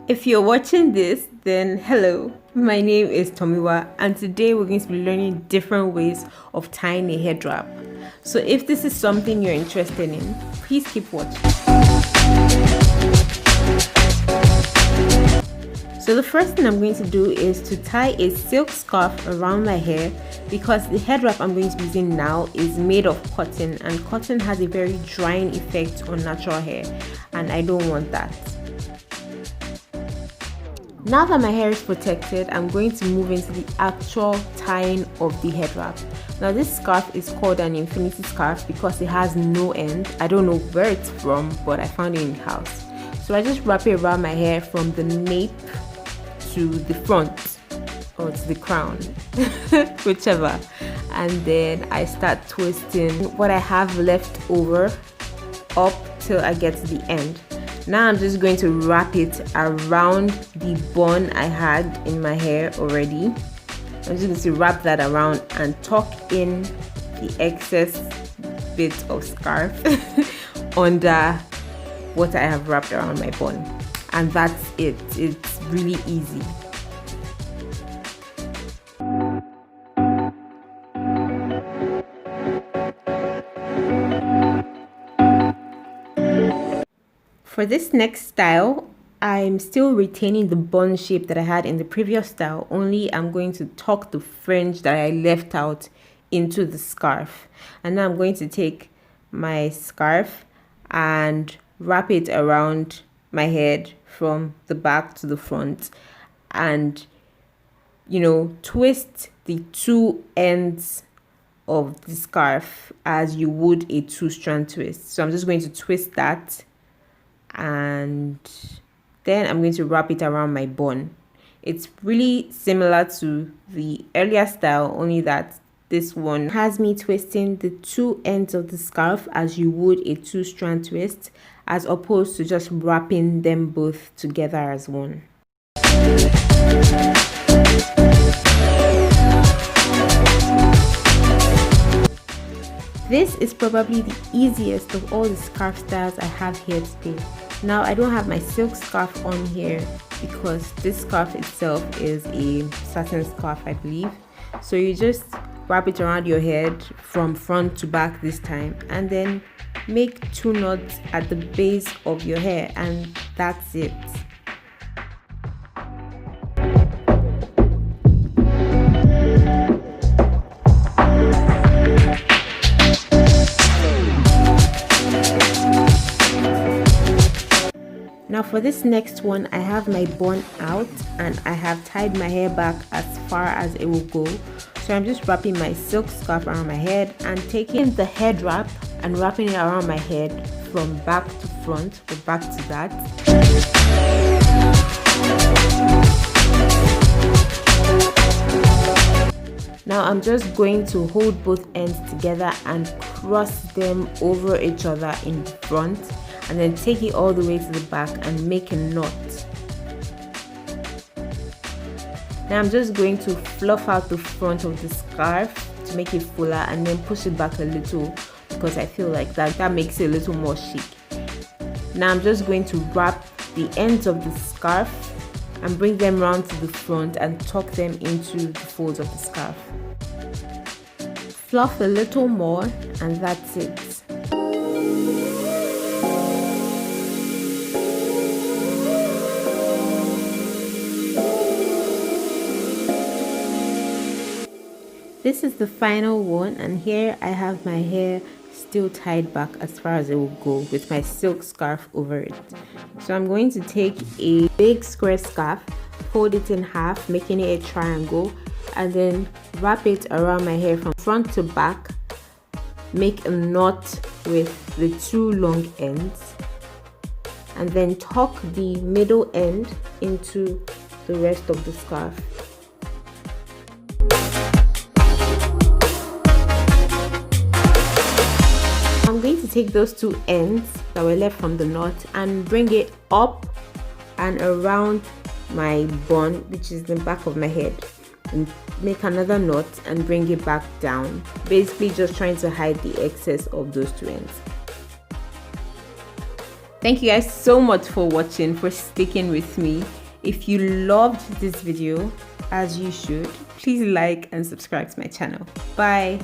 If you're watching this, then hello, my name is Tomiwa, and today we're going to be learning different ways of tying a head wrap. So if this is something you're interested in, please keep watching. So the first thing I'm going to do is to tie a silk scarf around my hair, because the head wrap I'm going to be using now is made of cotton, and cotton has a very drying effect on natural hair, and I don't want that. Now that my hair is protected, I'm going to move into the actual tying of the head wrap. Now this scarf is called an infinity scarf because it has no end. I don't know where it's from, but I found it in the house. So I just wrap it around my hair from the nape to the front, or to the crown, whichever. And then I start twisting what I have left over up till I get to the end. Now I'm just going to wrap it around the bun I had in my hair already. I'm just going to wrap that around and tuck in the excess bit of scarf under what I have wrapped around my bun. And that's it. It's really easy. For this next style, I'm still retaining the bun shape that I had in the previous style, only I'm going to tuck the fringe that I left out into the scarf. And now I'm going to take my scarf and wrap it around my head from the back to the front, and twist the two ends of the scarf as you would a two-strand twist. So I'm just going to twist that, and then I'm going to wrap it around my bun. It's really similar to the earlier style, only that this one has me twisting the two ends of the scarf as you would a two-strand twist, as opposed to just wrapping them both together as one. This is probably the easiest of all the scarf styles I have here today. Now I don't have my silk scarf on here because this scarf itself is a satin scarf, I believe. So you just wrap it around your head from front to back this time, and then make two knots at the base of your hair, and that's it. Now for this next one, I have my bun out and I have tied my hair back as far as it will go. So I'm just wrapping my silk scarf around my head and taking the head wrap and wrapping it around my head from back to front, or back to that. Now I'm just going to hold both ends together and cross them over each other in the front, and then take it all the way to the back and make a knot. Now I'm just going to fluff out the front of the scarf to make it fuller, and then push it back a little because I feel like that makes it a little more chic. Now I'm just going to wrap the ends of the scarf and bring them round to the front and tuck them into the folds of the scarf. Fluff a little more, and that's it. This is the final one, and here I have my hair still tied back as far as it will go with my silk scarf over it. So I'm going to take a big square scarf, fold it in half, making it a triangle, and then wrap it around my hair from front to back, make a knot with the two long ends, and then tuck the middle end into the rest of the scarf. I'm going to take those two ends that were left from the knot and bring it up and around my bun, which is the back of my head, and make another knot and bring it back down, basically just trying to hide the excess of those two ends. Thank you guys so much for watching, for sticking with me. If you loved this video, as you should, please like and subscribe to my channel. Bye.